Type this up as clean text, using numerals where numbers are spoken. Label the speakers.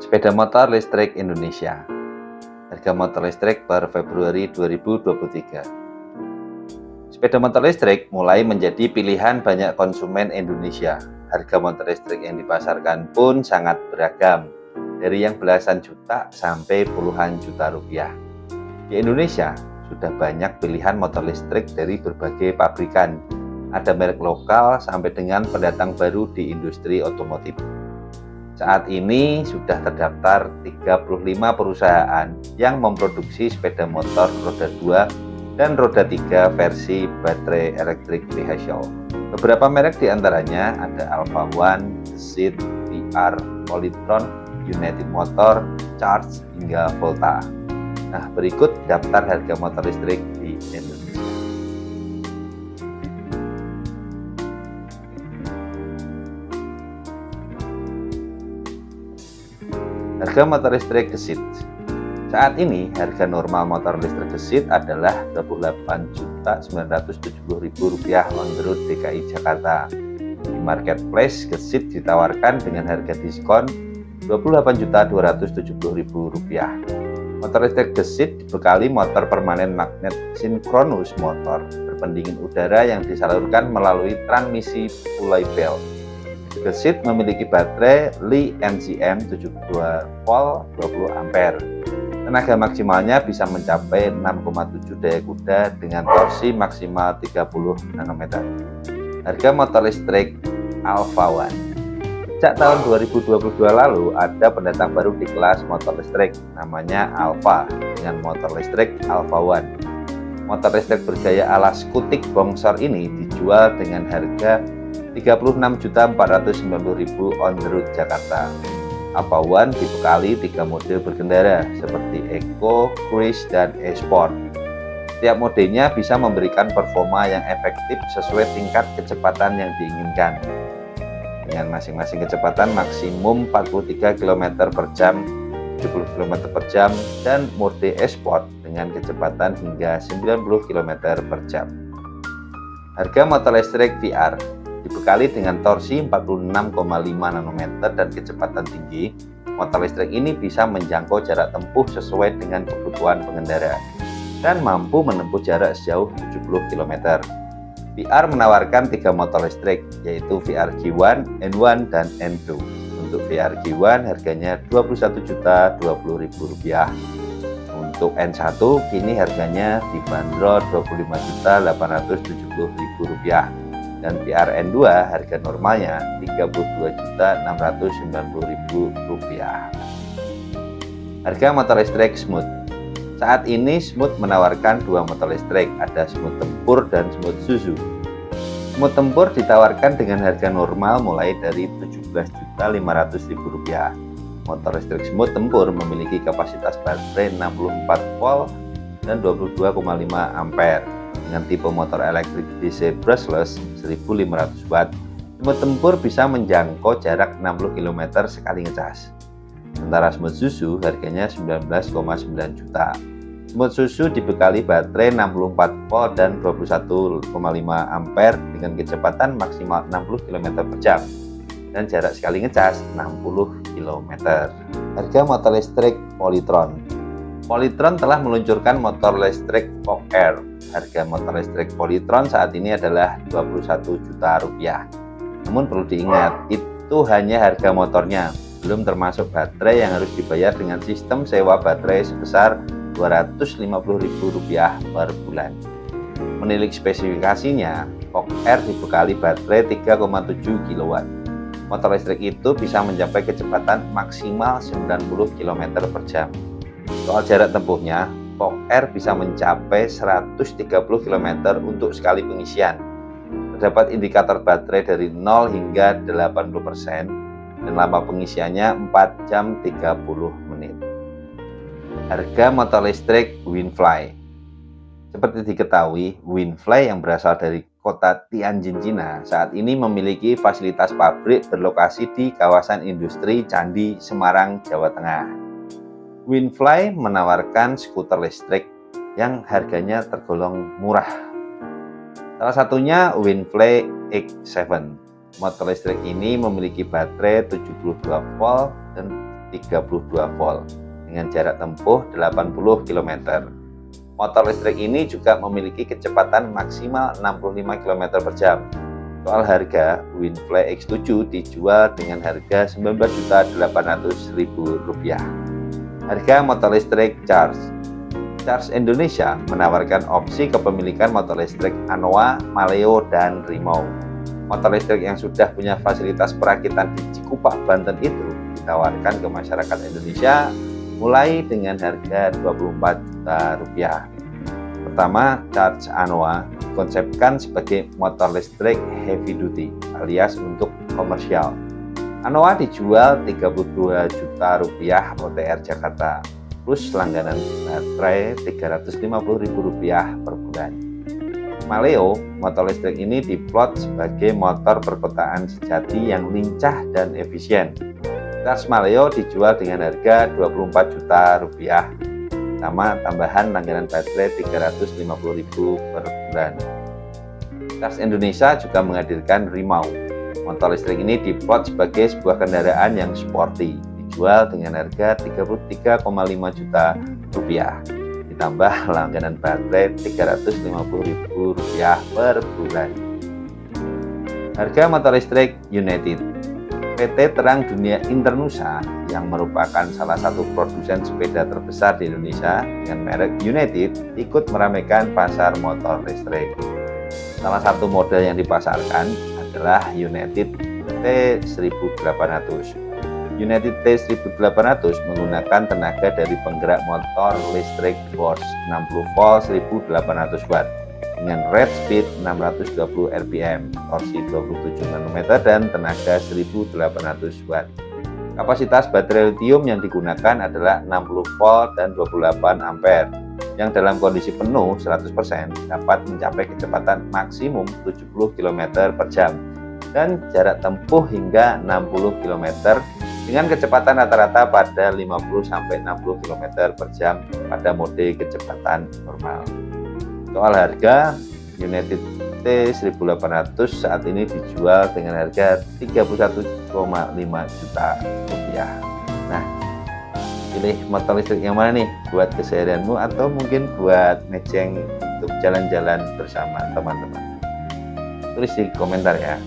Speaker 1: Sepeda motor listrik Indonesia. Harga motor listrik per Februari 2023. Sepeda motor listrik mulai menjadi pilihan banyak konsumen Indonesia. Harga motor listrik yang dipasarkan pun sangat beragam, dari yang belasan juta sampai puluhan juta rupiah. Di Indonesia sudah banyak pilihan motor listrik dari berbagai pabrikan. Ada merek lokal sampai dengan pendatang baru di industri otomotif. Saat ini sudah terdaftar 35 perusahaan yang memproduksi sepeda motor roda 2 dan roda 3 versi baterai elektrik vehicle. Beberapa merek diantaranya ada Alpha One, Gesit, VR, Polytron, United Motor, Charge, hingga Volta. Nah, berikut daftar harga motor listrik di Indonesia. Harga motor listrik Gesit. Saat ini harga normal motor listrik Gesit adalah Rp28.970.000 on the road DKI Jakarta. Di marketplace, Gesit ditawarkan dengan harga diskon Rp28.270.000. Motor listrik Gesit dibekali motor permanen magnet sinkronus motor berpendingin udara yang disalurkan melalui transmisi pulley belt. Gesit memiliki baterai Li-NCM 72 volt 20 ampere. Tenaga maksimalnya bisa mencapai 6,7 daya kuda dengan torsi maksimal 30 nanometer. Harga motor listrik Alpha One. Sejak tahun 2022 lalu ada pendatang baru di kelas motor listrik, namanya Alpha dengan motor listrik Alpha One. Motor listrik bergaya ala skutik bongsor ini dijual dengan harga Rp36.490.000 on the road Jakarta. Alpha One dibekali 3 model berkendara seperti Eco, Cruise, dan E-Sport. Setiap modelnya bisa memberikan performa yang efektif sesuai tingkat kecepatan yang diinginkan. Dengan masing-masing kecepatan maksimum 43 km per jam, 70 km per jam, dan mode E-Sport dengan kecepatan hingga 90 km per jam. Harga motor listrik VR. Dibekali dengan torsi 46,5 nanometer dan kecepatan tinggi, motor listrik ini bisa menjangkau jarak tempuh sesuai dengan kebutuhan pengendara dan mampu menempuh jarak sejauh 70 km. VR menawarkan 3 motor listrik, yaitu VR G1, N1, dan N2. Untuk VR G1 harganya Rp21.020.000. Untuk N1 kini harganya dibanderol Rp25.870.000. Dan VR N2 harga normalnya Rp32.690.000. Harga motor listrik Smooth. Saat ini Smooth menawarkan 2 motor listrik, ada Smooth Tempur dan Smooth Suzu. Smooth Tempur ditawarkan dengan harga normal mulai dari Rp17.500.000. Motor listrik Smooth Tempur memiliki kapasitas baterai 64 volt dan 22,5 ampere. Dengan tipe motor elektrik DC brushless 1500 watt, Smooth Tempur bisa menjangkau jarak 60 km sekali ngecas. Sementara Smooth Suzu harganya 19,9 juta. Smooth Suzu dibekali baterai 64 volt dan 21,5 ampere dengan kecepatan maksimal 60 km per jam dan jarak sekali ngecas 60 km. Harga motor listrik Polytron. Polytron telah meluncurkan motor listrik Fog Air. Harga motor listrik Polytron saat ini adalah Rp21 juta. Namun perlu diingat, itu hanya harga motornya, belum termasuk baterai yang harus dibayar dengan sistem sewa baterai sebesar Rp250.000 per bulan. Menilik spesifikasinya, Fog Air dibekali baterai 3,7 kW. Motor listrik itu bisa mencapai kecepatan maksimal 90 km per jam. Soal jarak tempuhnya, Fog Air bisa mencapai 130 km untuk sekali pengisian. Terdapat indikator baterai dari 0 hingga 80% dan lama pengisiannya 4 jam 30 menit. Harga motor listrik Winfly. Seperti diketahui, Winfly yang berasal dari kota Tianjin, Cina, saat ini memiliki fasilitas pabrik berlokasi di kawasan industri Candi, Semarang, Jawa Tengah. Winfly menawarkan skuter listrik yang harganya tergolong murah. Salah satunya Winfly X7. Motor listrik ini memiliki baterai 72 volt dan 32 volt dengan jarak tempuh 80 km. Motor listrik ini juga memiliki kecepatan maksimal 65 km per jam. Soal harga, WinFly X7 dijual dengan harga Rp9.800.000. Harga motor listrik Charge. Charge Indonesia menawarkan opsi kepemilikan motor listrik Anoa, Maleo, dan Rimau. Motor listrik yang sudah punya fasilitas perakitan di Cikupa, Banten itu ditawarkan ke masyarakat Indonesia mulai dengan harga Rp24 juta. Pertama, Charge Anoa dikonsepkan sebagai motor listrik heavy duty alias untuk komersial. Anoa dijual Rp32 juta OTR Jakarta plus langganan baterai Rp350.000 per bulan. Maleo, motor listrik ini diplot sebagai motor perkotaan sejati yang lincah dan efisien. Charge Maleo dijual dengan harga Rp24 juta sama tambahan langganan baterai Rp350.000 per bulan. Charge Indonesia juga menghadirkan Rimau. Motor listrik ini diplot sebagai sebuah kendaraan yang sporty, dijual dengan harga Rp33,5 juta ditambah langganan baterai Rp350.000 per bulan. Harga motor listrik United. PT Terang Dunia Internusa yang merupakan salah satu produsen sepeda terbesar di Indonesia dengan merek United ikut meramaikan pasar motor listrik. Salah satu model yang dipasarkan adalah United T1800. United T1800 menggunakan tenaga dari penggerak motor listrik Bosch 60 volt 1800 watt dengan rate speed 620 rpm, torsi 27 nm dan tenaga 1800 watt. Kapasitas baterai lithium yang digunakan adalah 60 volt dan 28 ampere yang dalam kondisi penuh 100% dapat mencapai kecepatan maksimum 70 km per jam dan jarak tempuh hingga 60 km dengan kecepatan rata-rata pada 50-60 km per jam pada mode kecepatan normal. Soal harga, United T1800 saat ini dijual dengan harga Rp31,5 juta. Nah, pilih motor listrik yang mana nih buat keseharianmu atau mungkin buat mejeng untuk jalan-jalan bersama teman-teman? Tulis di komentar ya.